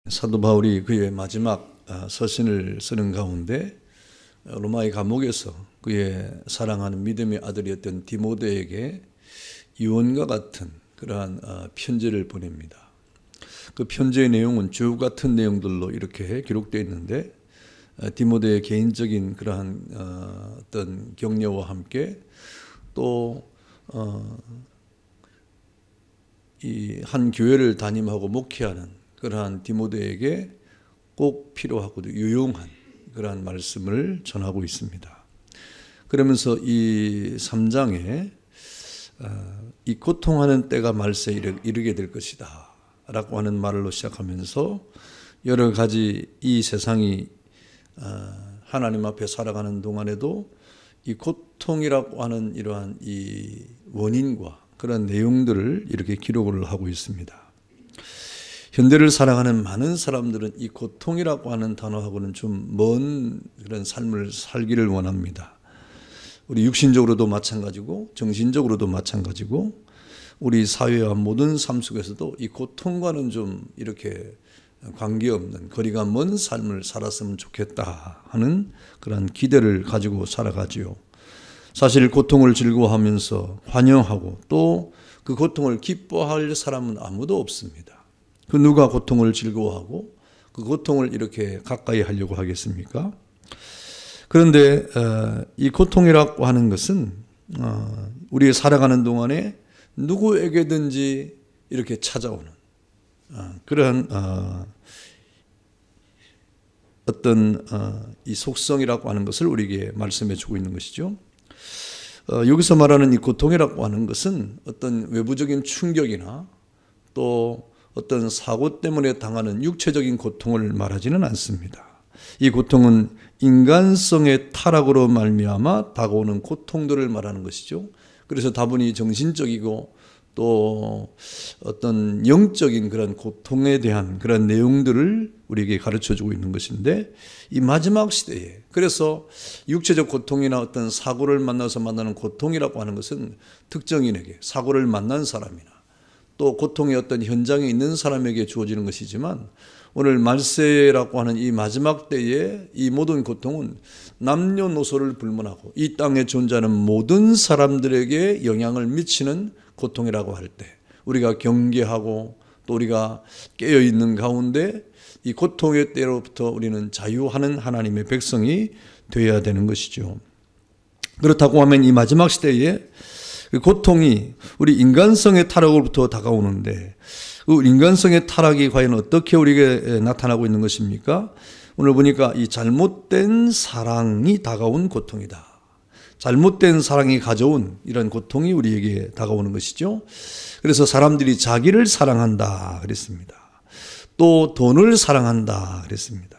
사도 바울이 그의 마지막 서신을 쓰는 가운데 로마의 감옥에서 그의 사랑하는 믿음의 아들이었던 디모데에게 유언과 같은 그러한 편지를 보냅니다. 그 편지의 내용은 주옥 같은 내용들로 이렇게 기록되어 있는데, 디모데의 개인적인 그러한 어떤 격려와 함께 또 이 한 교회를 담임하고 목회하는 그러한 디모데에게 꼭 필요하고 유용한 그러한 말씀을 전하고 있습니다. 그러면서 이 3장에 이 고통하는 때가 말세에 이르게 될 것이다 라고 하는 말로 시작하면서 여러 가지 이 세상이 하나님 앞에 살아가는 동안에도 이 고통이라고 하는 이러한 이 원인과 그런 내용들을 이렇게 기록을 하고 있습니다. 현대를 살아가는 많은 사람들은 이 고통이라고 하는 단어하고는 좀 먼 그런 삶을 살기를 원합니다. 우리 육신적으로도 마찬가지고 정신적으로도 마찬가지고 우리 사회와 모든 삶 속에서도 이 고통과는 좀 이렇게 관계없는 거리가 먼 삶을 살았으면 좋겠다 하는 그런 기대를 가지고 살아가지요. 사실 고통을 즐거워하면서 환영하고 또 그 고통을 기뻐할 사람은 아무도 없습니다. 그 누가 고통을 즐거워하고 그 고통을 이렇게 가까이 하려고 하겠습니까? 그런데 이 고통이라고 하는 것은 우리 살아가는 동안에 누구에게든지 이렇게 찾아오는 그러한 어떤 이 속성이라고 하는 것을 우리에게 말씀해 주고 있는 것이죠. 여기서 말하는 이 고통이라고 하는 것은 어떤 외부적인 충격이나 또 어떤 사고 때문에 당하는 육체적인 고통을 말하지는 않습니다. 이 고통은 인간성의 타락으로 말미암아 다가오는 고통들을 말하는 것이죠. 그래서 다분히 정신적이고 또 어떤 영적인 그런 고통에 대한 그런 내용들을 우리에게 가르쳐주고 있는 것인데, 이 마지막 시대에 그래서 육체적 고통이나 어떤 사고를 만나서 만나는 고통이라고 하는 것은 특정인에게, 사고를 만난 사람이나 또 고통의 어떤 현장에 있는 사람에게 주어지는 것이지만, 오늘 말세라고 하는 이 마지막 때에 이 모든 고통은 남녀노소를 불문하고 이 땅에 존재하는 모든 사람들에게 영향을 미치는 고통이라고 할 때 우리가 경계하고 또 우리가 깨어있는 가운데 이 고통의 때로부터 우리는 자유하는 하나님의 백성이 되어야 되는 것이죠. 그렇다고 하면 이 마지막 시대에 고통이 우리 인간성의 타락으로부터 다가오는데, 그 인간성의 타락이 과연 어떻게 우리에게 나타나고 있는 것입니까? 오늘 보니까 이 잘못된 사랑이 다가온 고통이다. 잘못된 사랑이 가져온 이런 고통이 우리에게 다가오는 것이죠. 그래서 사람들이 자기를 사랑한다 그랬습니다. 또 돈을 사랑한다 그랬습니다.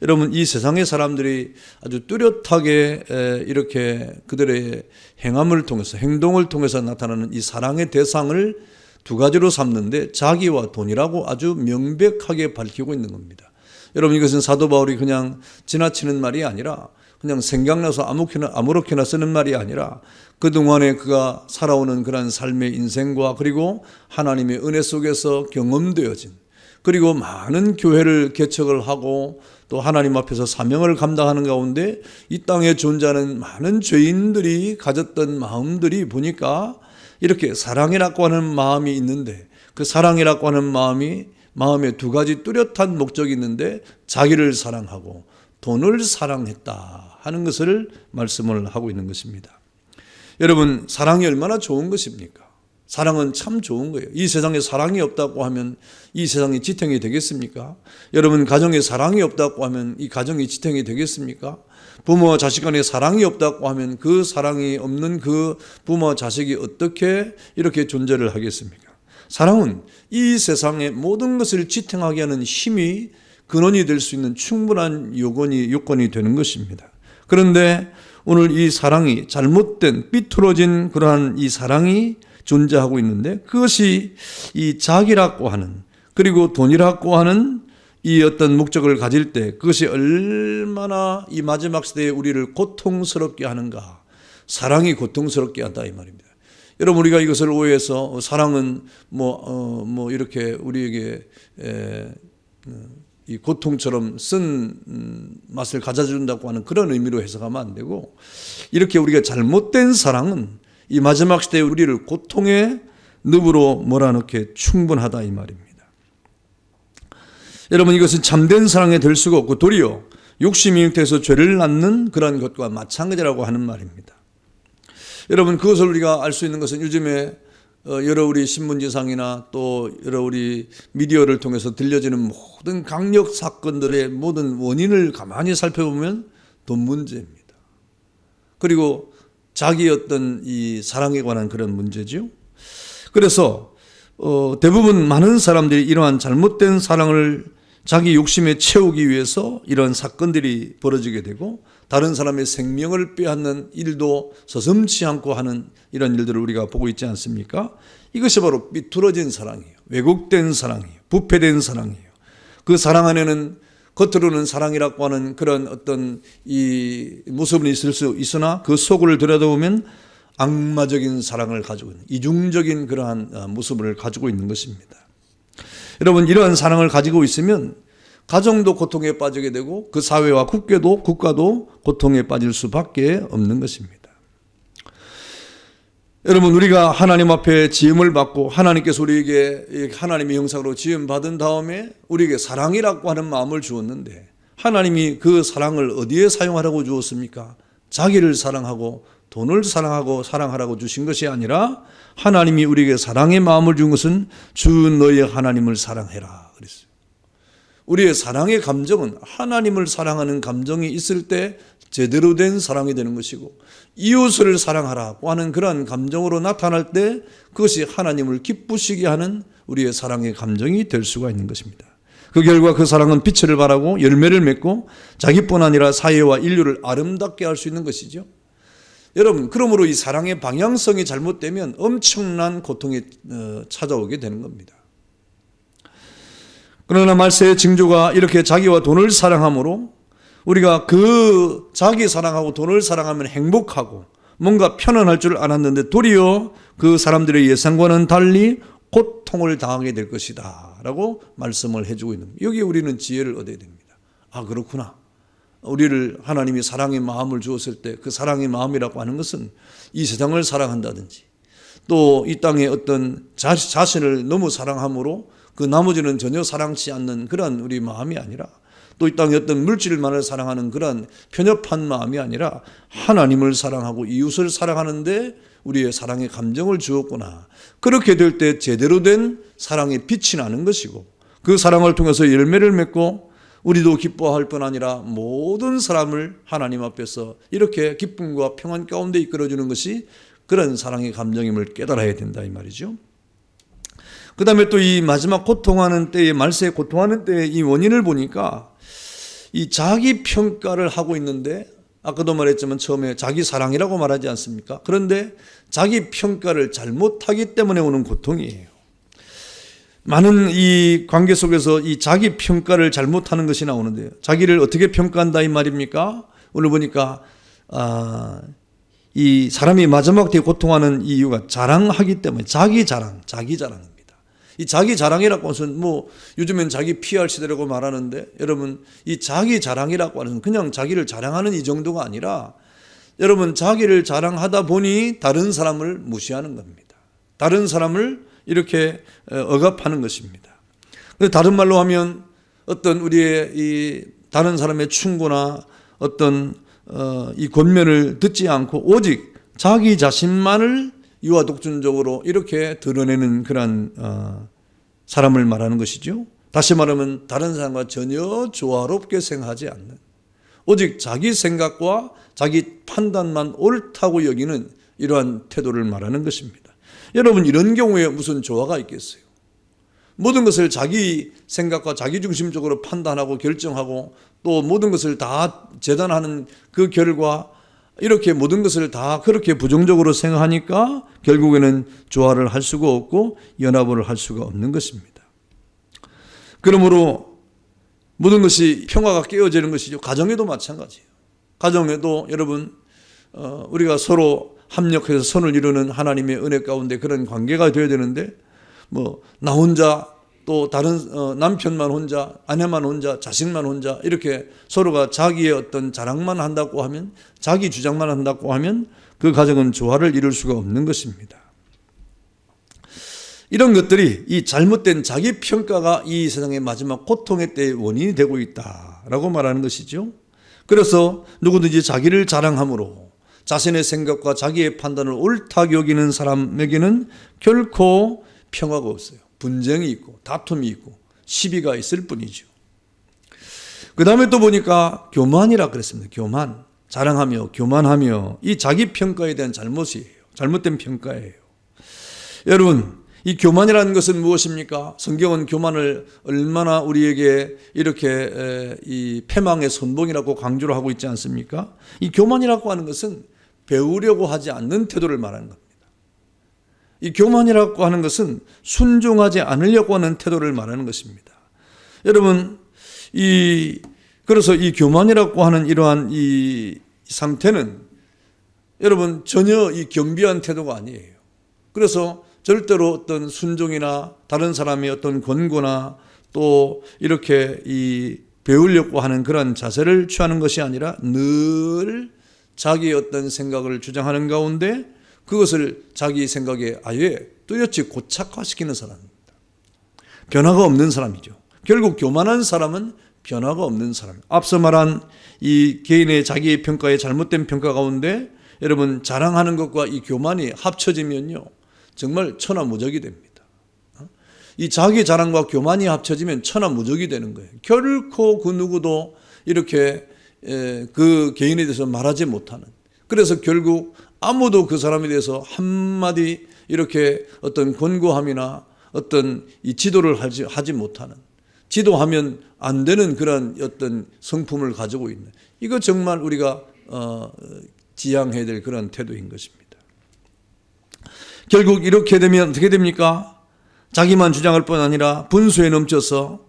여러분, 이 세상의 사람들이 아주 뚜렷하게 이렇게 그들의 행함을 통해서, 행동을 통해서 나타나는 이 사랑의 대상을 두 가지로 삼는데, 자기와 돈이라고 아주 명백하게 밝히고 있는 겁니다. 여러분, 이것은 사도 바울이 그냥 지나치는 말이 아니라, 그냥 생각나서 아무렇게나 쓰는 말이 아니라, 그동안에 그가 살아오는 그런 삶의 인생과 그리고 하나님의 은혜 속에서 경험되어진, 그리고 많은 교회를 개척을 하고 또 하나님 앞에서 사명을 감당하는 가운데 이 땅에 존재하는 많은 죄인들이 가졌던 마음들이 보니까 이렇게 사랑이라고 하는 마음이 있는데, 그 사랑이라고 하는 마음에 두 가지 뚜렷한 목적이 있는데, 자기를 사랑하고 돈을 사랑했다 하는 것을 말씀을 하고 있는 것입니다. 여러분, 사랑이 얼마나 좋은 것입니까? 사랑은 참 좋은 거예요. 이 세상에 사랑이 없다고 하면 이 세상이 지탱이 되겠습니까? 여러분, 가정에 사랑이 없다고 하면 이 가정이 지탱이 되겠습니까? 부모와 자식 간에 사랑이 없다고 하면 그 사랑이 없는 그 부모와 자식이 어떻게 이렇게 존재를 하겠습니까? 사랑은 이 세상의 모든 것을 지탱하게 하는 힘이, 근원이 될 수 있는 충분한 요건이 되는 것입니다. 그런데 오늘 이 사랑이 잘못된, 삐뚤어진 그러한 이 사랑이 존재하고 있는데, 그것이 이 자기라고 하는, 그리고 돈이라고 하는 이 어떤 목적을 가질 때 그것이 얼마나 이 마지막 시대에 우리를 고통스럽게 하는가. 사랑이 고통스럽게 한다 이 말입니다. 여러분, 우리가 이것을 오해해서 사랑은 이렇게 우리에게 이 고통처럼 쓴 맛을 가져준다고 하는 그런 의미로 해석하면 안 되고, 이렇게 우리가 잘못된 사랑은 이 마지막 시대에 우리를 고통의 늪으로 몰아넣기에 충분하다 이 말입니다. 여러분, 이것은 참된 사랑이 될 수가 없고 도리어 욕심이 잉태해서 죄를 낳는 그런 것과 마찬가지라고 하는 말입니다. 여러분, 그것을 우리가 알 수 있는 것은 요즘에 여러 우리 신문지상이나 또 여러 우리 미디어를 통해서 들려지는 모든 강력 사건들의 모든 원인을 가만히 살펴보면 돈 문제입니다. 그리고 자기 어떤 이 사랑에 관한 그런 문제죠. 그래서 대부분 많은 사람들이 이러한 잘못된 사랑을 자기 욕심에 채우기 위해서 이런 사건들이 벌어지게 되고, 다른 사람의 생명을 빼앗는 일도 서슴지 않고 하는 이런 일들을 우리가 보고 있지 않습니까? 이것이 바로 삐뚤어진 사랑이에요. 왜곡된 사랑이에요. 부패된 사랑이에요. 그 사랑 안에는 겉으로는 사랑이라고 하는 그런 어떤 이 모습은 있을 수 있으나 그 속을 들여다보면 악마적인 사랑을 가지고 있는, 이중적인 그러한 모습을 가지고 있는 것입니다. 여러분, 이러한 사랑을 가지고 있으면 가정도 고통에 빠지게 되고 그 사회와 국가도 고통에 빠질 수밖에 없는 것입니다. 여러분, 우리가 하나님 앞에 지음을 받고 하나님께서 우리에게 하나님의 형상으로 지음 받은 다음에 우리에게 사랑이라고 하는 마음을 주었는데, 하나님이 그 사랑을 어디에 사용하라고 주었습니까? 자기를 사랑하고 돈을 사랑하라고 주신 것이 아니라, 하나님이 우리에게 사랑의 마음을 준 것은 주 너의 하나님을 사랑해라 그랬어요. 우리의 사랑의 감정은 하나님을 사랑하는 감정이 있을 때 제대로 된 사랑이 되는 것이고, 이웃을 사랑하라고 하는 그런 감정으로 나타날 때 그것이 하나님을 기쁘시게 하는 우리의 사랑의 감정이 될 수가 있는 것입니다. 그 결과 그 사랑은 빛을 발하고 열매를 맺고 자기뿐 아니라 사회와 인류를 아름답게 할 수 있는 것이죠. 여러분, 그러므로 이 사랑의 방향성이 잘못되면 엄청난 고통이 찾아오게 되는 겁니다. 그러나 말세의 징조가 이렇게 자기와 돈을 사랑함으로 우리가 그 자기 사랑하고 돈을 사랑하면 행복하고 뭔가 편안할 줄 알았는데 도리어 그 사람들의 예상과는 달리 고통을 당하게 될 것이다 라고 말씀을 해주고 있는 겁니다. 여기에 우리는 지혜를 얻어야 됩니다. 아, 그렇구나. 우리를 하나님이 사랑의 마음을 주었을 때 그 사랑의 마음이라고 하는 것은 이 세상을 사랑한다든지 또 이 땅의 어떤 자신을 너무 사랑함으로 그 나머지는 전혀 사랑치 않는 그런 우리 마음이 아니라, 또 이 땅의 어떤 물질만을 사랑하는 그런 편협한 마음이 아니라 하나님을 사랑하고 이웃을 사랑하는데 우리의 사랑의 감정을 주었구나. 그렇게 될 때 제대로 된 사랑의 빛이 나는 것이고, 그 사랑을 통해서 열매를 맺고 우리도 기뻐할 뿐 아니라 모든 사람을 하나님 앞에서 이렇게 기쁨과 평안 가운데 이끌어주는 것이 그런 사랑의 감정임을 깨달아야 된다 이 말이죠. 그 다음에 또 이 마지막 고통하는 때에, 말세에 고통하는 때의 이 원인을 보니까 이 자기 평가를 하고 있는데, 아까도 말했지만 처음에 자기 사랑이라고 말하지 않습니까? 그런데 자기 평가를 잘못하기 때문에 오는 고통이에요. 많은 이 관계 속에서 이 자기 평가를 잘못하는 것이 나오는데요. 자기를 어떻게 평가한다 이 말입니까? 오늘 보니까 이 사람이 마지막 때에 고통하는 이유가 자랑하기 때문에, 자기 자랑입니다. 이 자기 자랑이라고 하는 것은 요즘엔 자기 PR 시대라고 말하는데, 여러분, 이 자기 자랑이라고 하는 것은 그냥 자기를 자랑하는 이 정도가 아니라, 여러분, 자기를 자랑하다 보니 다른 사람을 무시하는 겁니다. 다른 사람을 이렇게 억압하는 것입니다. 다른 말로 하면 어떤 우리의 이 다른 사람의 충고나 어떤 이 권면을 듣지 않고 오직 자기 자신만을 유아독존적으로 이렇게 드러내는 그런 사람을 말하는 것이죠. 다시 말하면 다른 사람과 전혀 조화롭게 생각하지 않는, 오직 자기 생각과 자기 판단만 옳다고 여기는 이러한 태도를 말하는 것입니다. 여러분, 이런 경우에 무슨 조화가 있겠어요? 모든 것을 자기 생각과 자기 중심적으로 판단하고 결정하고 또 모든 것을 다 재단하는 그 결과, 이렇게 모든 것을 다 그렇게 부정적으로 생각하니까 결국에는 조화를 할 수가 없고 연합을 할 수가 없는 것입니다. 그러므로 모든 것이 평화가 깨어지는 것이죠. 가정에도 마찬가지예요. 가정에도 여러분, 우리가 서로 합력해서 선을 이루는 하나님의 은혜 가운데 그런 관계가 되어야 되는데, 나 혼자 또 다른 남편만 혼자, 아내만 혼자, 자식만 혼자 이렇게 서로가 자기의 어떤 자랑만 한다고 하면, 자기 주장만 한다고 하면 그 가정은 조화를 이룰 수가 없는 것입니다. 이런 것들이 이 잘못된 자기 평가가 이 세상의 마지막 고통의 때의 원인이 되고 있다라고 말하는 것이죠. 그래서 누구든지 자기를 자랑함으로 자신의 생각과 자기의 판단을 옳다고 여기는 사람에게는 결코 평화가 없어요. 분쟁이 있고 다툼이 있고 시비가 있을 뿐이죠. 그 다음에 또 보니까 교만이라 그랬습니다. 교만, 자랑하며 교만하며, 이 자기 평가에 대한 잘못이에요. 잘못된 평가예요. 여러분, 이 교만이라는 것은 무엇입니까? 성경은 교만을 얼마나 우리에게 이렇게 이 패망의 선봉이라고 강조를 하고 있지 않습니까? 이 교만이라고 하는 것은 배우려고 하지 않는 태도를 말하는 겁니다. 이 교만이라고 하는 것은 순종하지 않으려고 하는 태도를 말하는 것입니다. 여러분, 그래서 이 교만이라고 하는 이러한 이 상태는 여러분 전혀 이 겸비한 태도가 아니에요. 그래서 절대로 어떤 순종이나 다른 사람의 어떤 권고나 또 이렇게 이 배우려고 하는 그런 자세를 취하는 것이 아니라 늘 자기의 어떤 생각을 주장하는 가운데 그것을 자기 생각에 아예 뚜렷이 고착화시키는 사람입니다. 변화가 없는 사람이죠. 결국 교만한 사람은 변화가 없는 사람입니다. 앞서 말한 이 개인의 자기의 평가의 잘못된 평가 가운데 여러분 자랑하는 것과 이 교만이 합쳐지면요 정말 천하무적이 됩니다. 이 자기 자랑과 교만이 합쳐지면 천하무적이 되는 거예요. 결코 그 누구도 이렇게 그 개인에 대해서 말하지 못하는, 그래서 결국 아무도 그 사람에 대해서 한마디 이렇게 어떤 권고함이나 어떤 이 지도를 하지 못하는, 지도하면 안 되는 그런 어떤 성품을 가지고 있는, 이거 정말 우리가 지양해야 될 그런 태도인 것입니다. 결국 이렇게 되면 어떻게 됩니까? 자기만 주장할 뿐 아니라 분수에 넘쳐서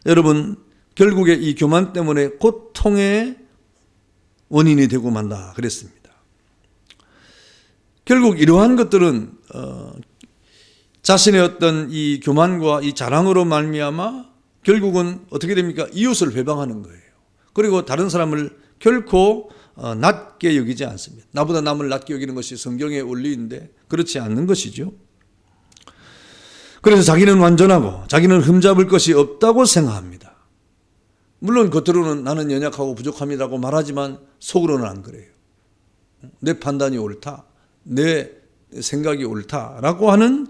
여러분 결국에 이 교만 때문에 고통의 원인이 되고 만다 그랬습니다. 결국 이러한 것들은 자신의 어떤 이 교만과 이 자랑으로 말미암아 결국은 어떻게 됩니까? 이웃을 회방하는 거예요. 그리고 다른 사람을 결코 낮게 여기지 않습니다. 나보다 남을 낮게 여기는 것이 성경의 원리인데 그렇지 않는 것이죠. 그래서 자기는 완전하고 자기는 흠잡을 것이 없다고 생각합니다. 물론 겉으로는 나는 연약하고 부족합니다라고 말하지만 속으로는 안 그래요. 내 판단이 옳다, 내 생각이 옳다라고 하는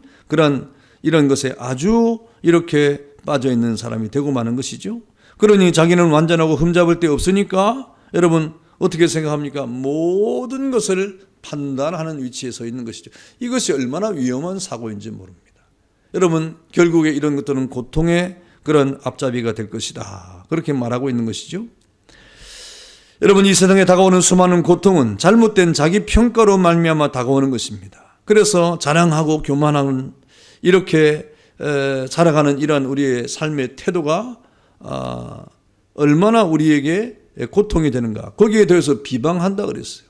이런 것에 아주 이렇게 빠져있는 사람이 되고 마는 것이죠. 그러니 자기는 완전하고 흠잡을 데 없으니까 여러분 어떻게 생각합니까? 모든 것을 판단하는 위치에 서 있는 것이죠. 이것이 얼마나 위험한 사고인지 모릅니다. 여러분 결국에 이런 것들은 고통의 그런 앞잡이가 될 것이다, 그렇게 말하고 있는 것이죠. 여러분 이 세상에 다가오는 수많은 고통은 잘못된 자기 평가로 말미암아 다가오는 것입니다. 그래서 자랑하고 교만하는 이렇게 살아가는 이러한 우리의 삶의 태도가 얼마나 우리에게 고통이 되는가, 거기에 대해서 비방한다 그랬어요.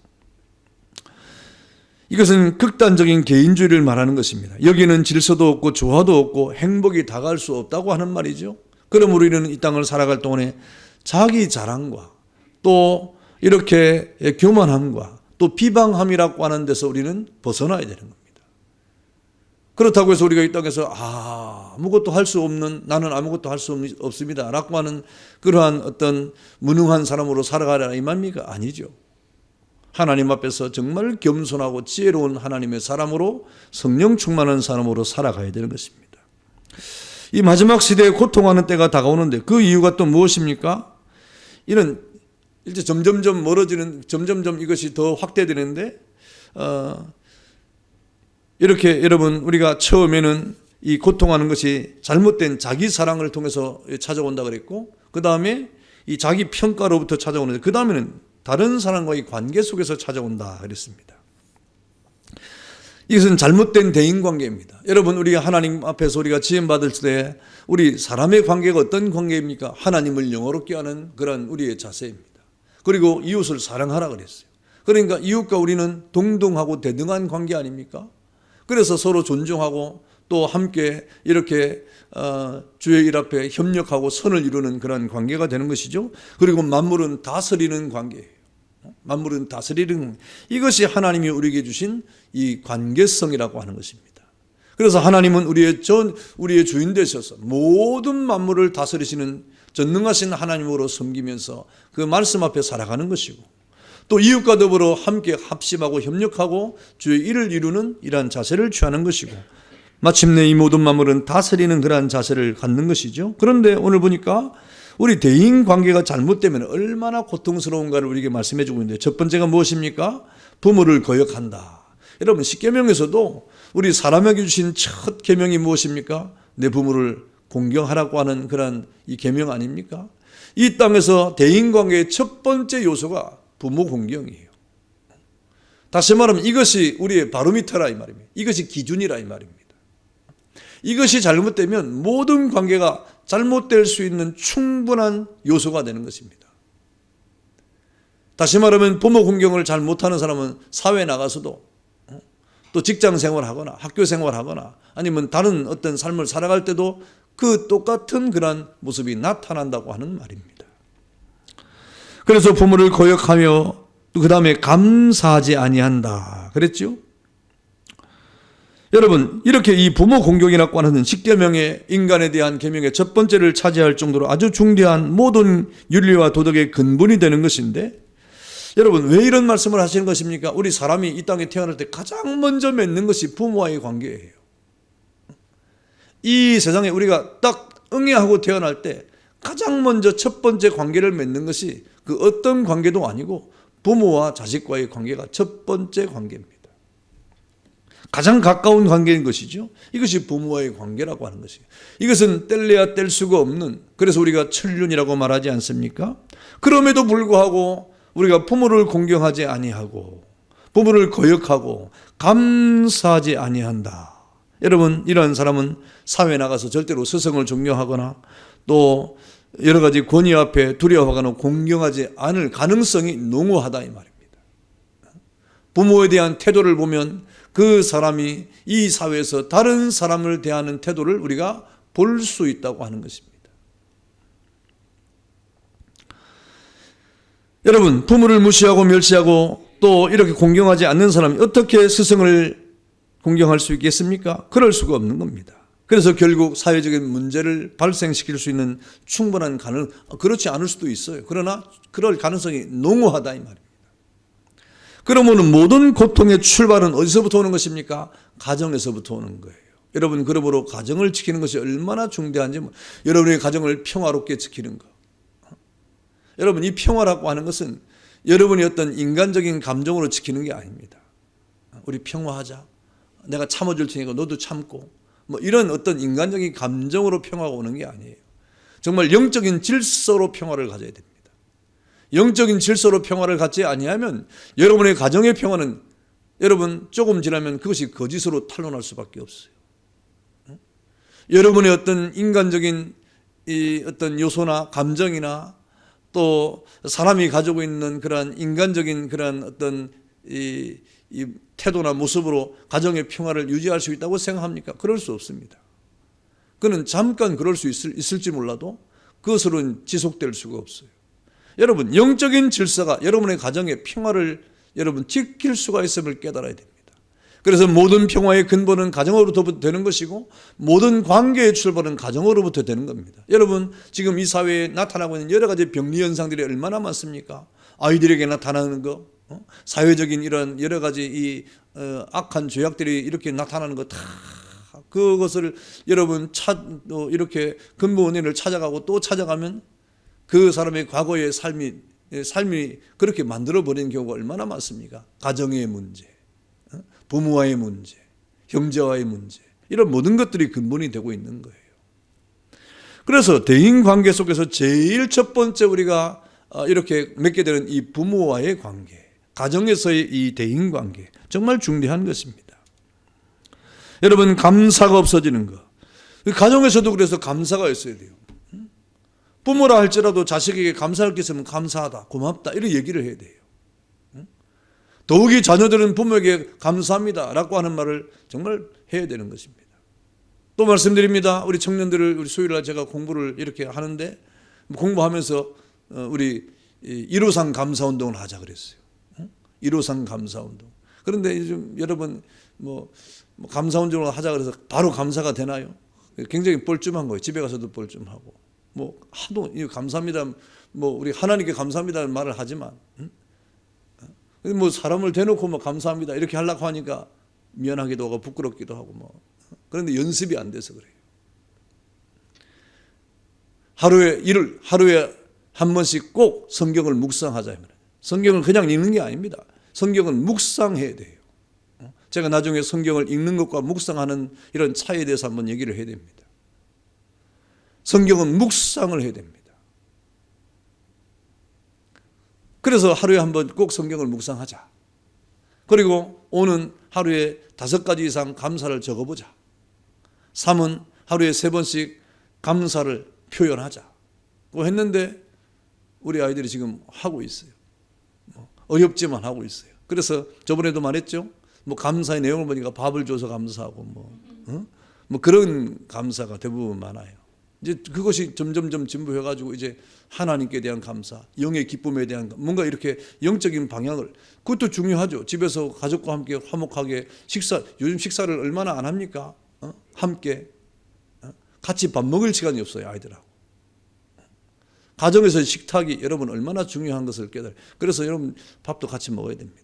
이것은 극단적인 개인주의를 말하는 것입니다. 여기는 질서도 없고 조화도 없고 행복이 다가올 수 없다고 하는 말이죠. 그럼 우리는 이 땅을 살아갈 동안에 자기 자랑과 또 이렇게 교만함과 또 비방함이라고 하는 데서 우리는 벗어나야 되는 겁니다. 그렇다고 해서 우리가 이 땅에서 아무것도 할 수 없는, 나는 아무것도 할 수 없습니다 라고 하는 그러한 어떤 무능한 사람으로 살아가라 이 말입니까? 아니죠. 하나님 앞에서 정말 겸손하고 지혜로운 하나님의 사람으로, 성령 충만한 사람으로 살아가야 되는 것입니다. 이 마지막 시대에 고통하는 때가 다가오는데 그 이유가 또 무엇입니까? 이는 이제 점점점 멀어지는, 점점점 이것이 더 확대되는데 이렇게 여러분 우리가 처음에는 이 고통하는 것이 잘못된 자기 사랑을 통해서 찾아온다 그랬고, 그 다음에 이 자기 평가로부터 찾아오는데, 그 다음에는 다른 사람과의 관계 속에서 찾아온다 그랬습니다. 이것은 잘못된 대인관계입니다. 여러분 우리가 하나님 앞에서 우리가 지음받을 때 우리 사람의 관계가 어떤 관계입니까? 하나님을 영화롭게 하는 그런 우리의 자세입니다. 그리고 이웃을 사랑하라 그랬어요. 그러니까 이웃과 우리는 동등하고 대등한 관계 아닙니까? 그래서 서로 존중하고 또 함께 이렇게 주의 일 앞에 협력하고 선을 이루는 그런 관계가 되는 것이죠. 그리고 만물은 다스리는 관계예요. 만물은 다스리는, 이것이 하나님이 우리에게 주신 이 관계성이라고 하는 것입니다. 그래서 하나님은 우리의 주인 되셔서 모든 만물을 다스리시는 전능하신 하나님으로 섬기면서 그 말씀 앞에 살아가는 것이고, 또 이웃과 더불어 함께 합심하고 협력하고 주의 일을 이루는 이러한 자세를 취하는 것이고, 마침내 이 모든 만물은 다스리는 그러한 자세를 갖는 것이죠. 그런데 오늘 보니까 우리 대인 관계가 잘못되면 얼마나 고통스러운가를 우리에게 말씀해 주고 있는데, 첫 번째가 무엇입니까? 부모를 거역한다. 여러분, 십계명에서도 우리 사람에게 주신 첫 계명이 무엇입니까? 내 부모를 공경하라고 하는 그런 이 계명 아닙니까? 이 땅에서 대인 관계의 첫 번째 요소가 부모 공경이에요. 다시 말하면 이것이 우리의 바로미터라 이 말입니다. 이것이 기준이라 이 말입니다. 이것이 잘못되면 모든 관계가 잘못될 수 있는 충분한 요소가 되는 것입니다. 다시 말하면 부모 공경을 잘 못하는 사람은 사회에 나가서도, 또 직장 생활하거나 학교 생활하거나 아니면 다른 어떤 삶을 살아갈 때도 그 똑같은 그런 모습이 나타난다고 하는 말입니다. 그래서 부모를 거역하며 또 그 다음에 감사하지 아니한다 그랬죠. 여러분, 이렇게 이 부모 공경이라고 하는 십계명의 인간에 대한 계명의 첫 번째를 차지할 정도로 아주 중대한 모든 윤리와 도덕의 근본이 되는 것인데, 여러분, 왜 이런 말씀을 하시는 것입니까? 우리 사람이 이 땅에 태어날 때 가장 먼저 맺는 것이 부모와의 관계예요. 이 세상에 우리가 딱 응애하고 태어날 때 가장 먼저 첫 번째 관계를 맺는 것이 그 어떤 관계도 아니고 부모와 자식과의 관계가 첫 번째 관계입니다. 가장 가까운 관계인 것이죠. 이것이 부모와의 관계라고 하는 것이에요. 이것은 뗄래야 뗄 수가 없는, 그래서 우리가 천륜이라고 말하지 않습니까? 그럼에도 불구하고 우리가 부모를 공경하지 아니하고 부모를 거역하고 감사하지 아니한다. 여러분, 이러한 사람은 사회에 나가서 절대로 스승을 존경하거나 또 여러 가지 권위 앞에 두려워하거나 공경하지 않을 가능성이 농후하다 이 말입니다. 부모에 대한 태도를 보면 그 사람이 이 사회에서 다른 사람을 대하는 태도를 우리가 볼 수 있다고 하는 것입니다. 여러분, 부모를 무시하고 멸시하고 또 이렇게 공경하지 않는 사람이 어떻게 스승을 공경할 수 있겠습니까? 그럴 수가 없는 겁니다. 그래서 결국 사회적인 문제를 발생시킬 수 있는 충분한 그렇지 않을 수도 있어요. 그러나 그럴 가능성이 농후하다 이 말입니다. 그러면 모든 고통의 출발은 어디서부터 오는 것입니까? 가정에서부터 오는 거예요. 여러분, 그러므로 가정을 지키는 것이 얼마나 중대한지, 여러분의 가정을 평화롭게 지키는 것. 여러분, 이 평화라고 하는 것은 여러분이 어떤 인간적인 감정으로 지키는 게 아닙니다. 우리 평화하자. 내가 참아줄 테니까 너도 참고. 이런 어떤 인간적인 감정으로 평화가 오는 게 아니에요. 정말 영적인 질서로 평화를 가져야 됩니다. 영적인 질서로 평화를 갖지 아니하면 여러분의 가정의 평화는 여러분 조금 지나면 그것이 거짓으로 탄로날 수밖에 없어요. 여러분의 어떤 인간적인 이 어떤 요소나 감정이나 또 사람이 가지고 있는 그러한 인간적인 그러한 어떤 이 태도나 모습으로 가정의 평화를 유지할 수 있다고 생각합니까? 그럴 수 없습니다. 그는 잠깐 그럴 수 있을지 몰라도 그것으로는 지속될 수가 없어요. 여러분, 영적인 질서가 여러분의 가정의 평화를 여러분 지킬 수가 있음을 깨달아야 됩니다. 그래서 모든 평화의 근본은 가정으로부터 되는 것이고 모든 관계의 출발은 가정으로부터 되는 겁니다. 여러분, 지금 이 사회에 나타나고 있는 여러 가지 병리 현상들이 얼마나 많습니까? 아이들에게 나타나는 거, 사회적인 이런 여러 가지 이 악한 죄악들이 이렇게 나타나는 거 다 그것을 여러분 이렇게 근본 원인을 찾아가고 또 찾아가면 그 사람의 과거의 삶이 그렇게 만들어버리는 경우가 얼마나 많습니까? 가정의 문제, 부모와의 문제, 형제와의 문제, 이런 모든 것들이 근본이 되고 있는 거예요. 그래서 대인관계 속에서 제일 첫 번째 우리가 이렇게 맺게 되는 이 부모와의 관계, 가정에서의 이 대인관계, 정말 중대한 것입니다. 여러분, 감사가 없어지는 것. 가정에서도 그래서 감사가 있어야 돼요. 부모라 할지라도 자식에게 감사할 게 있으면 감사하다, 고맙다 이런 얘기를 해야 돼요. 더욱이 자녀들은 부모에게 감사합니다라고 하는 말을 정말 해야 되는 것입니다. 또 말씀드립니다. 우리 청년들을 우리 수요일날 제가 공부를 이렇게 하는데 공부하면서 우리 1호상 감사운동을 하자 그랬어요. 1호상 감사운동. 그런데 요즘 여러분 감사운동을 하자 그래서 바로 감사가 되나요? 굉장히 뻘쭘한 거예요. 집에 가서도 뻘쭘하고 하도 감사합니다. 우리 하나님께 감사합니다는 말을 하지만 사람을 대놓고 감사합니다 이렇게 하려고 하니까 미안하기도 하고 부끄럽기도 하고 그런데 연습이 안 돼서 그래요. 하루에 한 번씩 꼭 성경을 묵상하자. 성경을 그냥 읽는 게 아닙니다. 성경을 묵상해야 돼요. 제가 나중에 성경을 읽는 것과 묵상하는 이런 차이에 대해서 한번 얘기를 해야 됩니다. 성경은 묵상을 해야 됩니다. 그래서 하루에 한 번 꼭 성경을 묵상하자. 그리고 오는 하루에 5가지 이상 감사를 적어보자. 3은 하루에 3번씩 감사를 표현하자. 했는데 우리 아이들이 지금 하고 있어요. 어렵지만 하고 있어요. 그래서 저번에도 말했죠. 감사의 내용을 보니까 밥을 줘서 감사하고 그런 감사가 대부분 많아요. 이제 그것이 점점점 진보해가지고 이제 하나님께 대한 감사, 영의 기쁨에 대한 뭔가 이렇게 영적인 방향을, 그것도 중요하죠. 집에서 가족과 함께 화목하게 요즘 식사를 얼마나 안 합니까? 함께 같이 밥 먹을 시간이 없어요, 아이들하고. 가정에서 식탁이 여러분 얼마나 중요한 것을 깨달아요. 그래서 여러분 밥도 같이 먹어야 됩니다.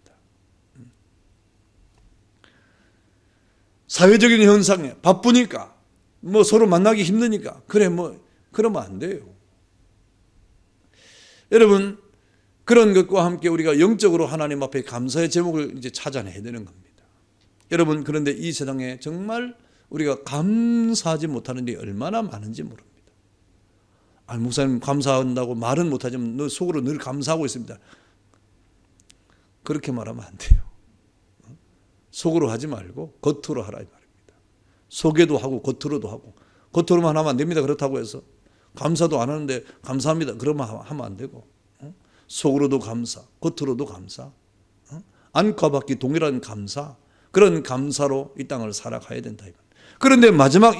사회적인 현상에 바쁘니까 서로 만나기 힘드니까 그러면 안 돼요. 여러분 그런 것과 함께 우리가 영적으로 하나님 앞에 감사의 제목을 이제 찾아내야 되는 겁니다. 여러분 그런데 이 세상에 정말 우리가 감사하지 못하는 일이 얼마나 많은지 모릅니다. 목사님 감사한다고 말은 못하지만 너 속으로 늘 감사하고 있습니다. 그렇게 말하면 안 돼요. 속으로 하지 말고 겉으로 하라 이 말입니다. 속에도 하고 겉으로도 하고. 겉으로만 하면 안 됩니다. 그렇다고 해서 감사도 안 하는데 감사합니다 그러면 하면 안 되고, 속으로도 감사, 겉으로도 감사, 안과 밖이 동일한 감사, 그런 감사로 이 땅을 살아가야 된다 이 말. 그런데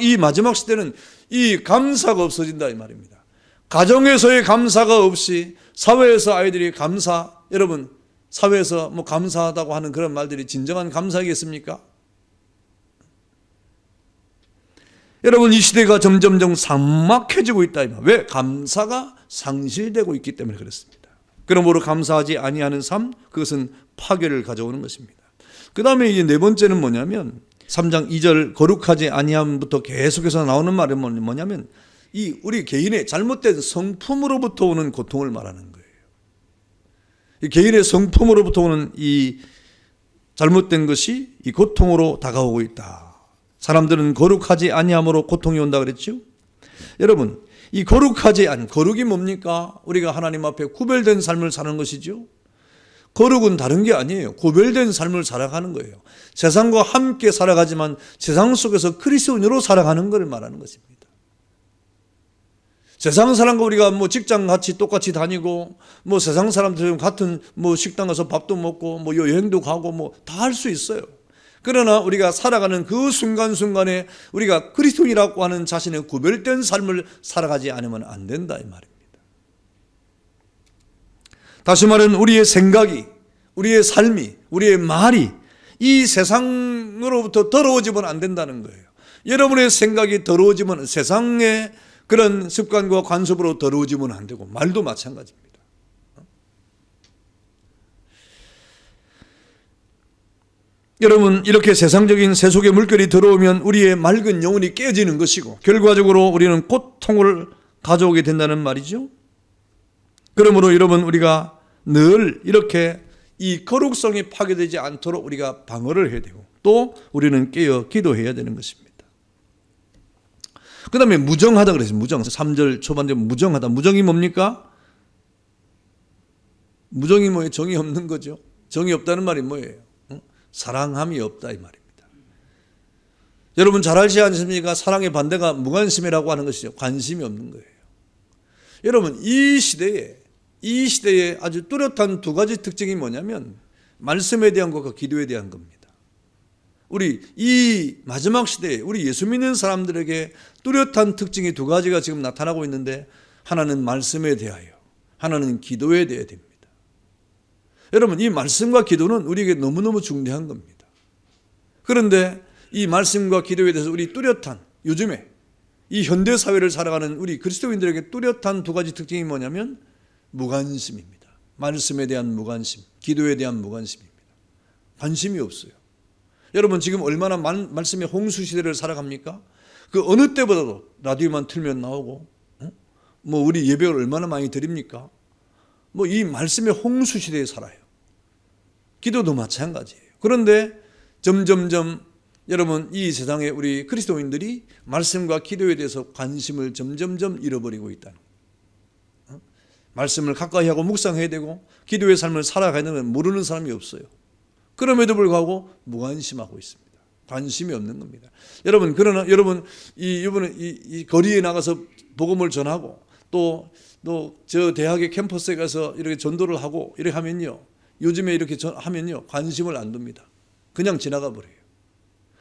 이 마지막 시대는 이 감사가 없어진다 이 말입니다. 가정에서의 감사가 없이 사회에서 아이들이 여러분 사회에서 감사하다고 하는 그런 말들이 진정한 감사이겠습니까? 여러분 이 시대가 점점점 삭막해지고 있다. 왜? 감사가 상실되고 있기 때문에 그렇습니다. 그러므로 감사하지 아니하는 삶, 그것은 파괴를 가져오는 것입니다. 그 다음에 이제 4번째는 뭐냐면 3장 2절 거룩하지 아니함부터 계속해서 나오는 말은 뭐냐면 우리 개인의 잘못된 성품으로부터 오는 고통을 말하는 거예요. 이 개인의 성품으로부터 오는 이 잘못된 것이 이 고통으로 다가오고 있다. 사람들은 거룩하지 아니함으로 고통이 온다 그랬죠. 여러분 이 거룩이 뭡니까? 우리가 하나님 앞에 구별된 삶을 사는 것이죠. 거룩은 다른 게 아니에요. 구별된 삶을 살아가는 거예요. 세상과 함께 살아가지만 세상 속에서 그리스도인으로 살아가는 것을 말하는 것입니다. 세상 사람과 우리가 직장 같이 똑같이 다니고 세상 사람들은 같은 식당 가서 밥도 먹고 여행도 가고 다 할 수 있어요. 그러나 우리가 살아가는 그 순간순간에 우리가 그리스도인이라고 하는 자신의 구별된 삶을 살아가지 않으면 안 된다 이 말입니다. 다시 말하면 우리의 생각이, 우리의 삶이, 우리의 말이 이 세상으로부터 더러워지면 안 된다는 거예요. 여러분의 생각이 더러워지면 세상의 그런 습관과 관습으로 더러워지면 안 되고 말도 마찬가지입니다. 여러분 이렇게 세상적인 세속의 물결이 들어오면 우리의 맑은 영혼이 깨지는 것이고 결과적으로 우리는 고통을 가져오게 된다는 말이죠. 그러므로 여러분 우리가 늘 이렇게 이 거룩성이 파괴되지 않도록 우리가 방어를 해야 되고 또 우리는 깨어 기도해야 되는 것입니다. 그 다음에 무정하다 그랬어요. 3절 초반에 무정하다. 무정이 뭡니까? 무정이 뭐예요? 정이 없는 거죠. 정이 없다는 말이 뭐예요? 사랑함이 없다 이 말입니다. 여러분 잘 알지 않습니까? 사랑의 반대가 무관심이라고 하는 것이죠. 관심이 없는 거예요. 여러분 이 시대에 아주 뚜렷한 2가지 특징이 뭐냐면 말씀에 대한 것과 기도에 대한 겁니다. 우리 이 마지막 시대에 우리 예수 믿는 사람들에게 뚜렷한 특징이 두 가지가 지금 나타나고 있는데, 하나는 말씀에 대하여, 하나는 기도에 대해 됩니다. 여러분, 이 말씀과 기도는 우리에게 너무너무 중대한 겁니다. 그런데 이 말씀과 기도에 대해서 우리 뚜렷한, 요즘에 이 현대 사회를 살아가는 우리 그리스도인들에게 뚜렷한 두 가지 특징이 뭐냐면 무관심입니다. 말씀에 대한 무관심, 기도에 대한 무관심입니다. 관심이 없어요. 여러분, 지금 얼마나 말씀의 홍수 시대를 살아갑니까? 그 어느 때보다도 라디오만 틀면 나오고, 뭐 우리 예배를 얼마나 많이 드립니까? 뭐 이 말씀의 홍수 시대에 살아요. 기도도 마찬가지예요. 그런데 점점점 여러분, 이 세상에 우리 그리스도인들이 말씀과 기도에 대해서 관심을 점점점 잃어버리고 있다는 거예요. 말씀을 가까이 하고 묵상해야 되고 기도의 삶을 살아가야 되는 건 모르는 사람이 없어요. 그럼에도 불구하고 무관심하고 있습니다. 관심이 없는 겁니다. 여러분, 그러나 여러분 이번에 이 거리에 나가서 복음을 전하고 또 저 대학의 캠퍼스에 가서 이렇게 전도를 하고 이렇게 하면요, 요즘에 이렇게 하면요 관심을 안 둡니다. 그냥 지나가 버려요.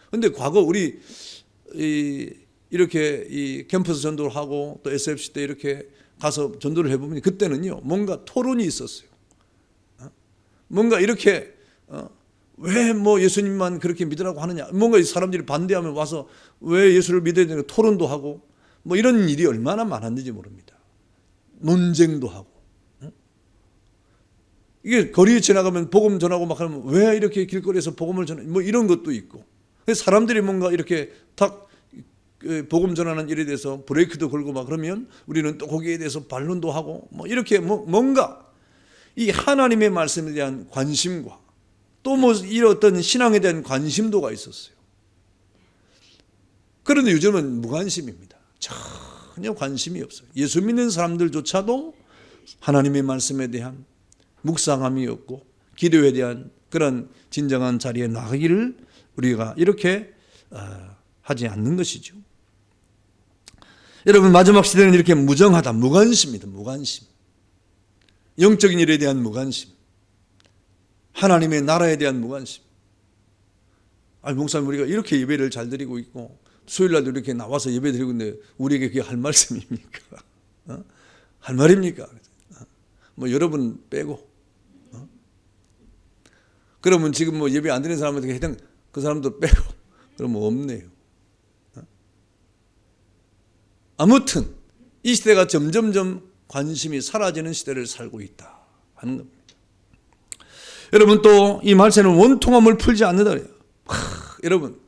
근데 과거 우리 이렇게 이 캠퍼스 전도를 하고 또 SFC 때 이렇게 가서 전도를 해보면 그때는요 뭔가 토론이 있었어요. 뭔가 이렇게 왜 뭐 예수님만 그렇게 믿으라고 하느냐, 뭔가 사람들이 반대하면 와서 왜 예수를 믿어야 되는 토론도 하고 뭐 이런 일이 얼마나 많았는지 모릅니다. 논쟁도 하고. 이게 거리에 지나가면 복음 전하고 막 하면 왜 이렇게 길거리에서 복음을 전해, 뭐 이런 것도 있고. 사람들이 뭔가 이렇게 딱 복음 전하는 일에 대해서 브레이크도 걸고 막 그러면 우리는 또 거기에 대해서 반론도 하고 뭐 이렇게 뭔가 이 하나님의 말씀에 대한 관심과 또 뭐 이런 어떤 신앙에 대한 관심도가 있었어요. 그런데 요즘은 무관심입니다. 전혀 관심이 없어요. 예수 믿는 사람들조차도 하나님의 말씀에 대한 묵상함이 없고 기도에 대한 그런 진정한 자리에 나가기를 우리가 이렇게 하지 않는 것이죠. 여러분, 마지막 시대는 이렇게 무정하다, 무관심입니다. 무관심. 영적인 일에 대한 무관심, 하나님의 나라에 대한 무관심. 목사님, 우리가 이렇게 예배를 잘 드리고 있고 수요일날도 이렇게 나와서 예배 드리고 있는데 우리에게 그게 할 말씀입니까? 할 말입니까? 뭐 여러분 빼고. 그러면 지금 뭐 예배 안 드리는 사람한테 해당 그 사람도 빼고 그러면 없네요. 아무튼 이 시대가 점점점 관심이 사라지는 시대를 살고 있다 하는 겁니다. 여러분, 또 이 말세는 원통함을 풀지 않는다 그래요. 여러분,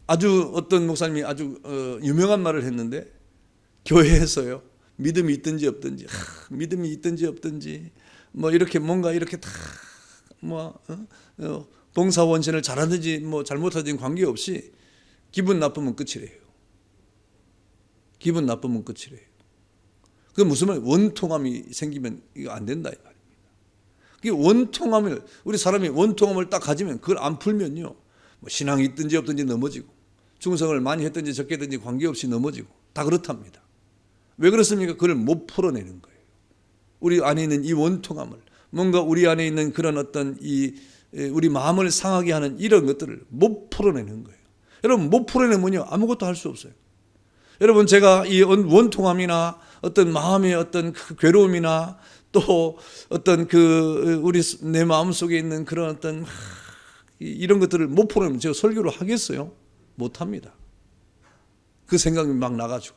아주 어떤 목사님이 아주 유명한 말을 했는데, 교회에서요 믿음이 있든지 없든지, 믿음이 있든지 없든지 뭐 이렇게 뭔가 이렇게 다 뭐 봉사원신을 잘하든지 뭐 잘못하든지 관계없이 기분 나쁘면 끝이래요. 기분 나쁘면 끝이래요. 그게 무슨 말이에요? 원통함이 생기면 이거 안 된다 이 말입니다. 그게 원통함을, 우리 사람이 원통함을 딱 가지면 그걸 안 풀면요, 뭐 신앙이 있든지 없든지 넘어지고 충성을 많이 했든지 적게 했든지 관계없이 넘어지고 다 그렇답니다. 왜 그렇습니까? 그걸 못 풀어내는 거예요. 우리 안에 있는 이 원통함을, 뭔가 우리 안에 있는 그런 어떤 우리 마음을 상하게 하는 이런 것들을 못 풀어내는 거예요. 여러분, 못 풀어내면요 아무것도 할 수 없어요. 여러분, 제가 이 원통함이나 어떤 마음의 어떤 그 괴로움이나 또 어떤 우리 내 마음 속에 있는 그런 어떤 이런 것들을 못 풀어내면 제가 설교를 하겠어요? 못 합니다. 그 생각이 막 나가지고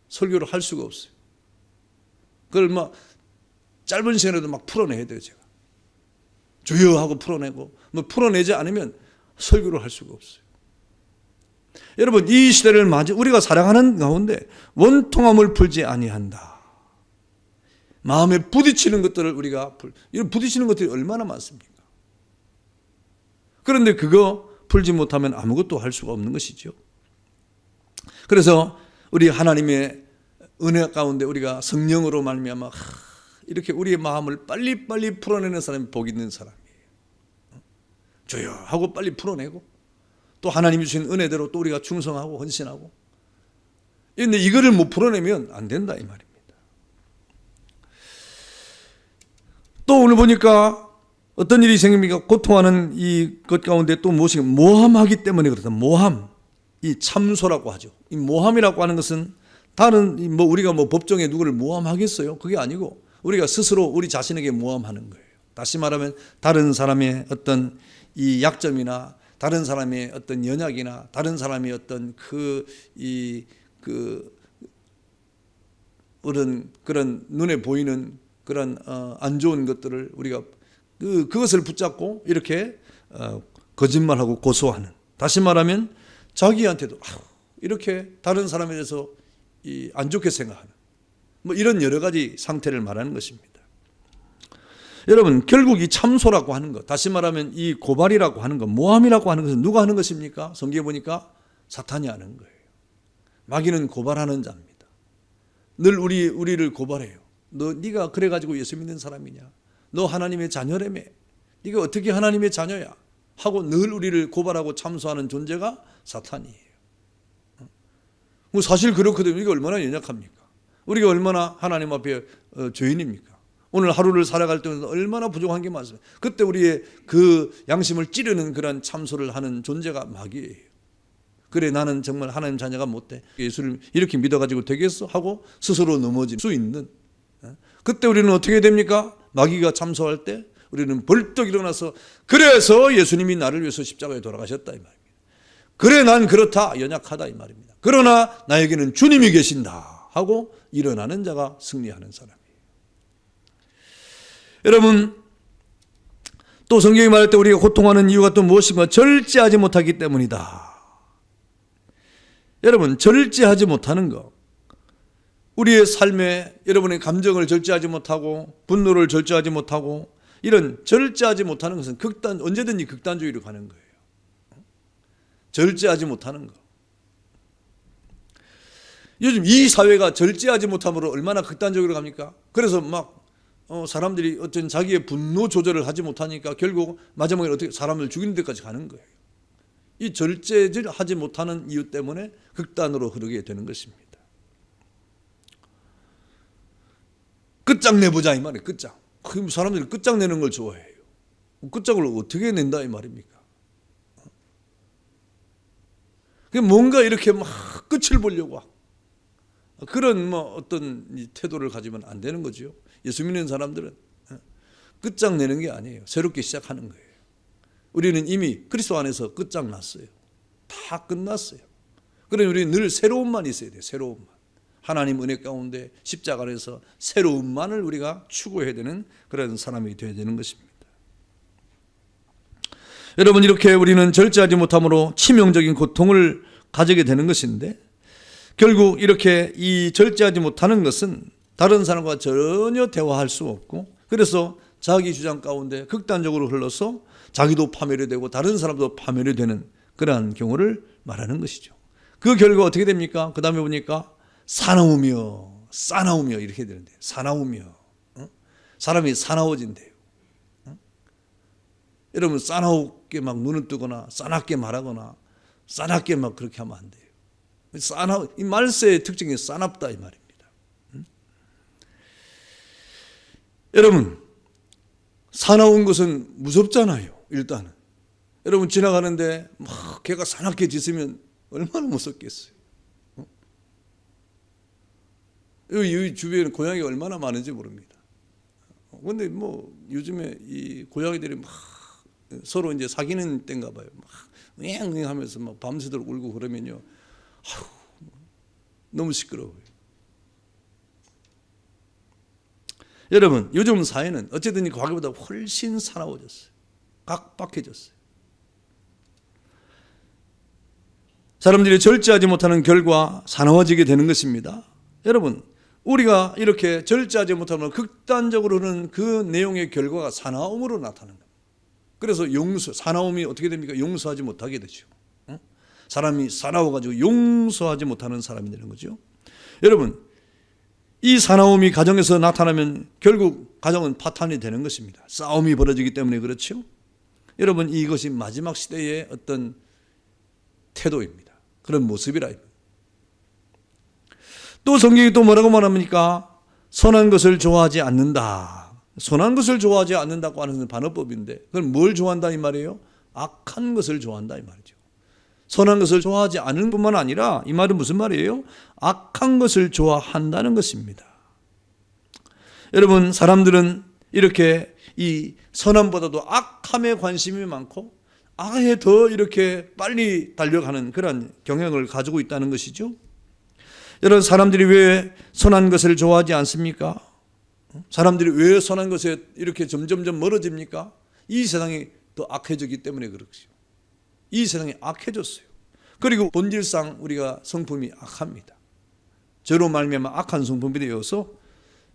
설교를 할 수가 없어요. 그걸 막 짧은 시간에도 막 풀어내야 돼요. 제가 주여 하고 풀어내고, 뭐 풀어내지 않으면 설교를 할 수가 없어요. 여러분, 이 시대를 우리가 살아가는 가운데 원통함을 풀지 아니한다. 마음에 부딪히는 것들을 우리가 부딪히는 것들이 얼마나 많습니까? 그런데 그거 풀지 못하면 아무것도 할 수가 없는 것이죠. 그래서 우리 하나님의 은혜 가운데 우리가 성령으로 말미암아 이렇게 우리의 마음을 빨리빨리 풀어내는 사람이 복 있는 사람이에요. 주여 하고 빨리 풀어내고 또 하나님이 주신 은혜대로 또 우리가 충성하고 헌신하고. 그런데 이거를 못 풀어내면 안 된다 이 말입니다. 또 오늘 보니까 어떤 일이 생깁니까? 고통하는 이 것 가운데 또 무엇이 모함하기 때문에 그렇다. 모함. 이 참소라고 하죠. 이 모함이라고 하는 것은 다른 우리가 법정에 누구를 모함하겠어요? 그게 아니고 우리가 스스로 우리 자신에게 모함하는 거예요. 다시 말하면 다른 사람의 어떤 이 약점이나 다른 사람의 어떤 연약이나 다른 사람의 어떤 그런 눈에 보이는 그런 안 좋은 것들을 우리가 그것을 붙잡고 이렇게 거짓말하고 고소하는, 다시 말하면 자기한테도 이렇게 다른 사람에 대해서 안 좋게 생각하는 이런 여러 가지 상태를 말하는 것입니다. 여러분, 결국 이 참소라고 하는 것, 다시 말하면 이 고발이라고 하는 것, 모함이라고 하는 것은 누가 하는 것입니까? 성경에 보니까 사탄이 하는 거예요. 마귀는 고발하는 자입니다. 늘 우리를 고발해요. 네가 그래가지고 예수 믿는 사람이냐? 너 하나님의 자녀라며? 네가 어떻게 하나님의 자녀야? 하고 늘 우리를 고발하고 참소하는 존재가 사탄이에요. 사실 그렇거든요. 우리가 얼마나 연약합니까? 우리가 얼마나 하나님 앞에 죄인입니까? 오늘 하루를 살아갈 때 얼마나 부족한 게 많습니다. 그때 우리의 그 양심을 찌르는 그런 참소를 하는 존재가 마귀예요. 그래, 나는 정말 하나님 자녀가 못돼. 예수를 이렇게 믿어가지고 되겠어? 하고 스스로 넘어질 수 있는. 그때 우리는 어떻게 됩니까? 마귀가 참소할 때 우리는 벌떡 일어나서 그래서 예수님이 나를 위해서 십자가에 돌아가셨다 이 말입니다. 그래, 난 그렇다, 연약하다 이 말입니다. 그러나 나에게는 주님이 계신다 하고 일어나는 자가 승리하는 사람이에요. 여러분, 또 성경이 말할 때 우리가 고통하는 이유가 또 무엇인가? 절제하지 못하기 때문이다. 여러분, 절제하지 못하는 것, 우리의 삶에 여러분의 감정을 절제하지 못하고 분노를 절제하지 못하고 이런 절제하지 못하는 것은 언제든지 극단주의로 가는 거예요. 절제하지 못하는 것. 요즘 이 사회가 절제하지 못함으로 얼마나 극단적으로 갑니까? 그래서 사람들이 어떤 자기의 분노 조절을 하지 못하니까 결국 마지막에 어떻게 사람을 죽이는 데까지 가는 거예요. 이 절제를 하지 못하는 이유 때문에 극단으로 흐르게 되는 것입니다. 끝장내보자 이 말이에요. 끝장. 사람들이 끝장내는 걸 좋아해요. 끝장을 어떻게 낸다 이 말입니까? 뭔가 이렇게 막 끝을 보려고 그런 어떤 태도를 가지면 안 되는 거죠. 예수 믿는 사람들은 끝장내는 게 아니에요. 새롭게 시작하는 거예요. 우리는 이미 그리스도 안에서 끝장났어요. 다 끝났어요. 그러니 우리는 늘 새로움만 있어야 돼요. 새로움만. 하나님 은혜 가운데 십자가 안에서 새로움만을 우리가 추구해야 되는 그런 사람이 되어야 되는 것입니다. 여러분, 이렇게 우리는 절제하지 못함으로 치명적인 고통을 가지게 되는 것인데, 결국 이렇게 이 절제하지 못하는 것은 다른 사람과 전혀 대화할 수 없고, 그래서 자기 주장 가운데 극단적으로 흘러서 자기도 파멸이 되고 다른 사람도 파멸이 되는 그러한 경우를 말하는 것이죠. 그 결과 어떻게 됩니까? 그 다음에 보니까 싸나우며 이렇게 되는데, 싸나우며 사람이 싸나워진대요. 여러분, 싸나우게 막 눈을 뜨거나 싸납게 말하거나 싸납게 막 그렇게 하면 안 돼요. 이 말세의 특징이 싸납다 이 말입니다. 여러분, 사나운 것은 무섭잖아요. 일단은 여러분, 지나가는데 막 걔가 사납게 짖으면 얼마나 무섭겠어요. 이 주변에 고양이가 얼마나 많은지 모릅니다. 그런데 요즘에 이 고양이들이 막 서로 이제 사귀는 때인가 봐요. 막 윙윙 하면서 막 밤새도록 울고 그러면요, 너무 시끄러워요. 여러분, 요즘 사회는 어쨌든 과거보다 훨씬 사나워졌어요. 각박해졌어요. 사람들이 절제하지 못하는 결과 사나워지게 되는 것입니다. 여러분, 우리가 이렇게 절제하지 못하면 극단적으로는 그 내용의 결과가 사나움으로 나타나는 겁니다. 그래서 사나움이 어떻게 됩니까? 용서하지 못하게 되죠. 사람이 사나워가지고 용서하지 못하는 사람이 되는 거죠. 여러분, 이 사나움이 가정에서 나타나면 결국 가정은 파탄이 되는 것입니다. 싸움이 벌어지기 때문에 그렇죠. 여러분, 이것이 마지막 시대의 어떤 태도입니다. 그런 모습이라. 또 성경이 또 뭐라고 말합니까? 선한 것을 좋아하지 않는다. 선한 것을 좋아하지 않는다고 하는 것은 반어법인데, 그건 뭘 좋아한다 이 말이에요? 악한 것을 좋아한다 이 말이죠. 선한 것을 좋아하지 않는 뿐만 아니라 이 말은 무슨 말이에요? 악한 것을 좋아한다는 것입니다. 여러분, 사람들은 이렇게 이 선함보다도 악함에 관심이 많고 악에 더 이렇게 빨리 달려가는 그런 경향을 가지고 있다는 것이죠. 여러분, 사람들이 왜 선한 것을 좋아하지 않습니까? 사람들이 왜 선한 것에 이렇게 점점점 멀어집니까? 이 세상이 더 악해졌기 때문에 그렇죠. 이 세상이 악해졌어요. 그리고 본질상 우리가 성품이 악합니다. 저로 말미암아 악한 성품이 되어서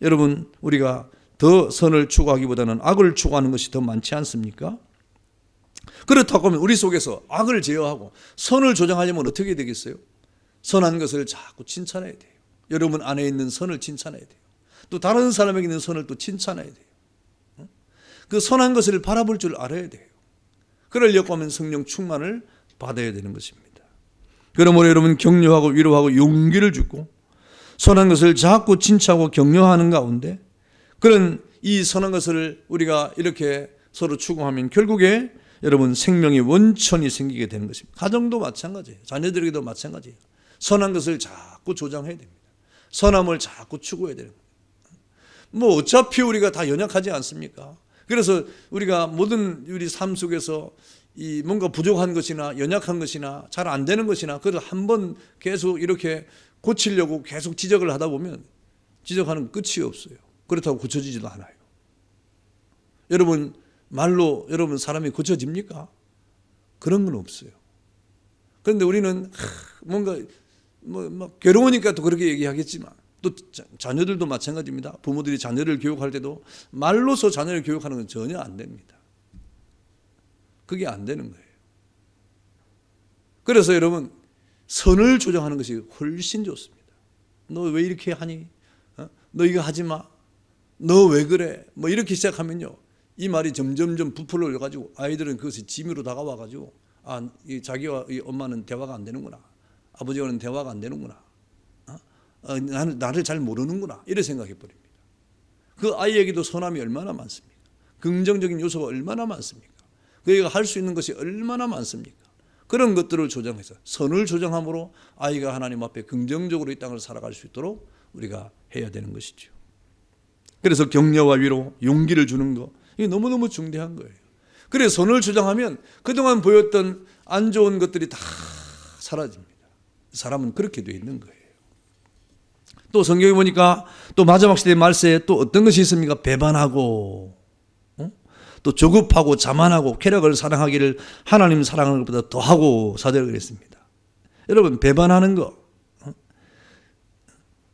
여러분, 우리가 더 선을 추구하기보다는 악을 추구하는 것이 더 많지 않습니까? 그렇다고 하면 우리 속에서 악을 제어하고 선을 조장하려면 어떻게 되겠어요? 선한 것을 자꾸 칭찬해야 돼요. 여러분 안에 있는 선을 칭찬해야 돼요. 또 다른 사람에게 있는 선을 또 칭찬해야 돼요. 그 선한 것을 바라볼 줄 알아야 돼요. 그러려고 하면 성령 충만을 받아야 되는 것입니다. 그러므로 여러분, 격려하고 위로하고 용기를 주고 선한 것을 자꾸 칭찬하고 격려하는 가운데 그런 이 선한 것을 우리가 이렇게 서로 추구하면 결국에 여러분 생명의 원천이 생기게 되는 것입니다. 가정도 마찬가지예요. 자녀들에게도 마찬가지예요. 선한 것을 자꾸 조장해야 됩니다. 선함을 자꾸 추구해야 되는 겁니다. 뭐 어차피 우리가 다 연약하지 않습니까? 그래서 우리가 모든 우리 삶 속에서 이 뭔가 부족한 것이나 연약한 것이나 잘 안 되는 것이나 그걸 한번 계속 이렇게 고치려고 계속 지적을 하다 보면 지적하는 끝이 없어요. 그렇다고 고쳐지지도 않아요. 여러분, 말로 여러분 사람이 고쳐집니까? 그런 건 없어요. 그런데 우리는 뭔가 뭐 괴로우니까 또 그렇게 얘기하겠지만 또 자녀들도 마찬가지입니다. 부모들이 자녀를 교육할 때도 말로서 자녀를 교육하는 건 전혀 안 됩니다. 그게 안 되는 거예요. 그래서 여러분, 선을 조정하는 것이 훨씬 좋습니다. 너 왜 이렇게 하니? 너 이거 하지 마. 너 왜 그래? 뭐 이렇게 시작하면요, 이 말이 점점점 부풀어 가지고 아이들은 그것이 짐으로 다가와 가지고 자기와 이 엄마는 대화가 안 되는구나. 아버지와는 대화가 안 되는구나. 나를 잘 모르는구나. 이렇게 생각해 버립니다. 그 아이에게도 선함이 얼마나 많습니까? 긍정적인 요소가 얼마나 많습니까? 그애가 할 수 있는 것이 얼마나 많습니까? 그런 것들을 조정해서 선을 조정함으로 아이가 하나님 앞에 긍정적으로 이 땅을 살아갈 수 있도록 우리가 해야 되는 것이죠. 그래서 격려와 위로, 용기를 주는 것, 이게 너무너무 중대한 거예요. 그래서 선을 조정하면 그동안 보였던 안 좋은 것들이 다 사라집니다. 사람은 그렇게 되어 있는 거예요. 또 성경에 보니까 또 마지막 시대 말세에 또 어떤 것이 있습니까? 배반하고 또 조급하고 자만하고 쾌락을 사랑하기를 하나님 사랑하는 것보다 더하고 사절을 그랬습니다. 여러분, 배반하는 거,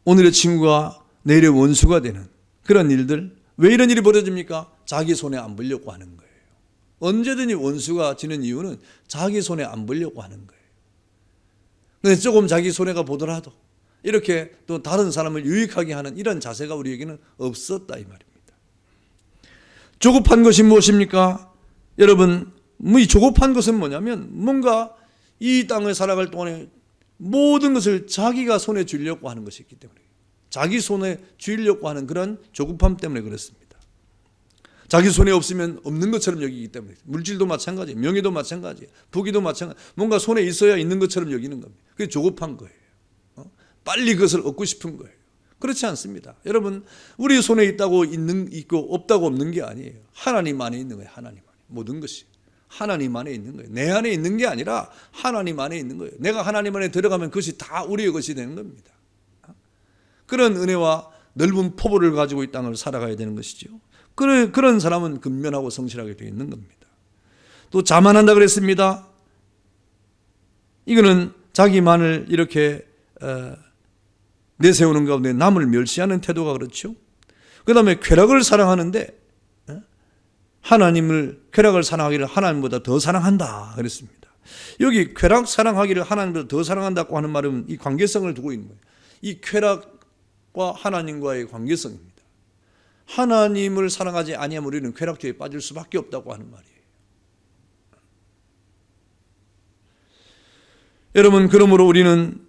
오늘의 친구가 내일의 원수가 되는 그런 일들, 왜 이런 일이 벌어집니까? 자기 손에 안 보려고 하는 거예요. 언제든지 원수가 지는 이유는 자기 손에 안 보려고 하는 거예요. 근데 조금 자기 손해가 보더라도 이렇게 또 다른 사람을 유익하게 하는 이런 자세가 우리에게는 없었다 이 말입니다. 조급한 것이 무엇입니까? 여러분, 이 조급한 것은 뭐냐면 뭔가 이 땅을 살아갈 동안에 모든 것을 자기가 손에 쥐려고 하는 것이 있기 때문에, 자기 손에 쥐려고 하는 그런 조급함 때문에 그렇습니다. 자기 손에 없으면 없는 것처럼 여기기 때문에, 물질도 마찬가지, 명예도 마찬가지, 부귀도 마찬가지, 뭔가 손에 있어야 있는 것처럼 여기는 겁니다. 그게 조급한 거예요. 빨리 그것을 얻고 싶은 거예요. 그렇지 않습니다. 여러분, 우리 손에 있고 없다고 없는 게 아니에요. 하나님 안에 있는 거예요. 하나님 안에. 모든 것이 하나님 안에 있는 거예요. 내 안에 있는 게 아니라 하나님 안에 있는 거예요. 내가 하나님 안에 들어가면 그것이 다 우리의 것이 되는 겁니다. 그런 은혜와 넓은 포부를 가지고 이 땅을 살아가야 되는 것이죠. 그런 사람은 근면하고 성실하게 되어 있는 겁니다. 또 자만한다 그랬습니다. 이거는 자기만을 이렇게 내세우는 가운데 남을 멸시하는 태도가 그렇죠. 그 다음에 쾌락을 사랑하는데 쾌락을 사랑하기를 하나님보다 더 사랑한다 그랬습니다. 여기 쾌락 사랑하기를 하나님보다 더 사랑한다고 하는 말은 이 관계성을 두고 있는 거예요. 이 쾌락과 하나님과의 관계성입니다. 하나님을 사랑하지 아니하면 우리는 쾌락주의에 빠질 수밖에 없다고 하는 말이에요. 여러분, 그러므로 우리는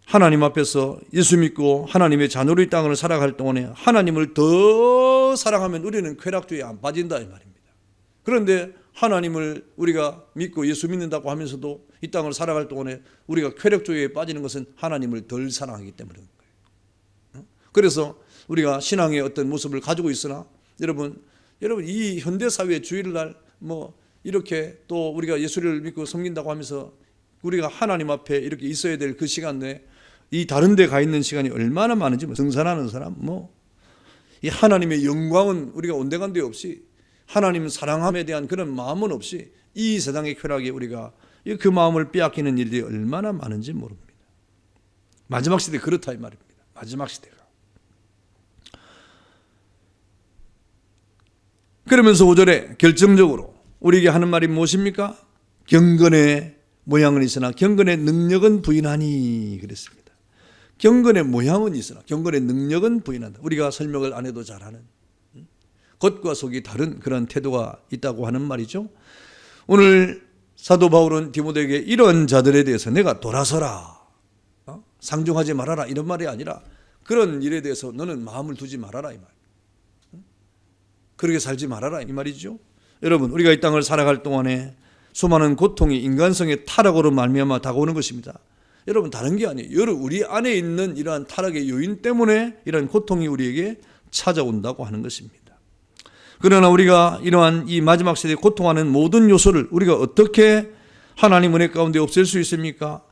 하나님 앞에서 예수 믿고 하나님의 자녀로 이 땅을 살아갈 동안에 하나님을 더 사랑하면 우리는 쾌락주의에 안 빠진다 이 말입니다. 그런데 하나님을 우리가 믿고 예수 믿는다고 하면서도 이 땅을 살아갈 동안에 우리가 쾌락주의에 빠지는 것은 하나님을 덜 사랑하기 때문인 거예요. 그래서 우리가 신앙의 어떤 모습을 가지고 있으나 여러분 이 현대 사회의 주일날 이렇게 또 우리가 예수를 믿고 섬긴다고 하면서 우리가 하나님 앞에 이렇게 있어야 될 그 시간 내에 이 다른 데 가 있는 시간이 얼마나 많은지 등산하는 사람 이 하나님의 영광은 우리가 온데간데 없이 하나님 사랑함에 대한 그런 마음은 없이 이 세상의 쾌락에 우리가 그 마음을 빼앗기는 일들이 얼마나 많은지 모릅니다. 마지막 시대 그렇다 이 말입니다. 마지막 시대가. 그러면서 5절에 결정적으로 우리에게 하는 말이 무엇입니까? 경건의 모양은 있으나 경건의 능력은 부인하니 그랬습니다. 경건의 모양은 있으나 경건의 능력은 부인한다. 우리가 설명을 안 해도 잘하는 겉과 속이 다른 그런 태도가 있다고 하는 말이죠. 오늘 사도 바울은 디모데에게 이런 자들에 대해서 내가 돌아서라, 상종하지 말아라 이런 말이 아니라 그런 일에 대해서 너는 마음을 두지 말아라 이 말. 그렇게 살지 말아라 이 말이죠. 여러분 우리가 이 땅을 살아갈 동안에 수많은 고통이 인간성의 타락으로 말미암아 다가오는 것입니다. 여러분 다른 게 아니에요. 우리 안에 있는 이러한 타락의 요인 때문에 이러한 고통이 우리에게 찾아온다고 하는 것입니다. 그러나 우리가 이러한 이 마지막 시대에 고통하는 모든 요소를 우리가 어떻게 하나님 은혜 가운데 없앨 수 있습니까?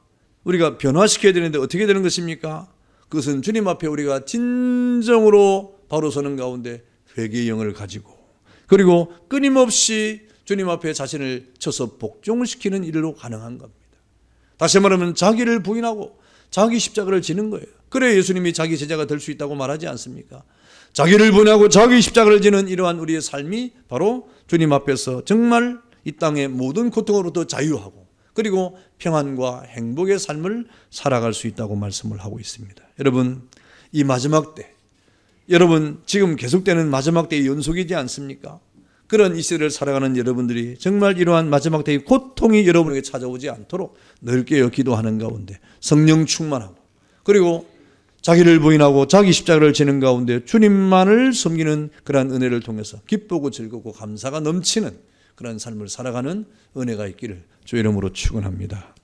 우리가 변화시켜야 되는데 어떻게 되는 것입니까? 그것은 주님 앞에 우리가 진정으로 바로 서는 가운데 회개의 영을 가지고 그리고 끊임없이 주님 앞에 자신을 쳐서 복종시키는 일로 가능한 겁니다. 다시 말하면 자기를 부인하고 자기 십자가를 지는 거예요. 그래 예수님이 자기 제자가 될 수 있다고 말하지 않습니까? 자기를 부인하고 자기 십자가를 지는 이러한 우리의 삶이 바로 주님 앞에서 정말 이 땅의 모든 고통으로부터 자유하고 그리고 평안과 행복의 삶을 살아갈 수 있다고 말씀을 하고 있습니다. 여러분 이 마지막 때 여러분 지금 계속되는 마지막 때의 연속이지 않습니까? 그런 이 시대를 살아가는 여러분들이 정말 이러한 마지막 때의 고통이 여러분에게 찾아오지 않도록 늘 깨어 기도하는 가운데 성령 충만하고 그리고 자기를 부인하고 자기 십자가를 지는 가운데 주님만을 섬기는 그러한 은혜를 통해서 기쁘고 즐겁고 감사가 넘치는 그런 삶을 살아가는 은혜가 있기를 주의 이름으로 축원합니다.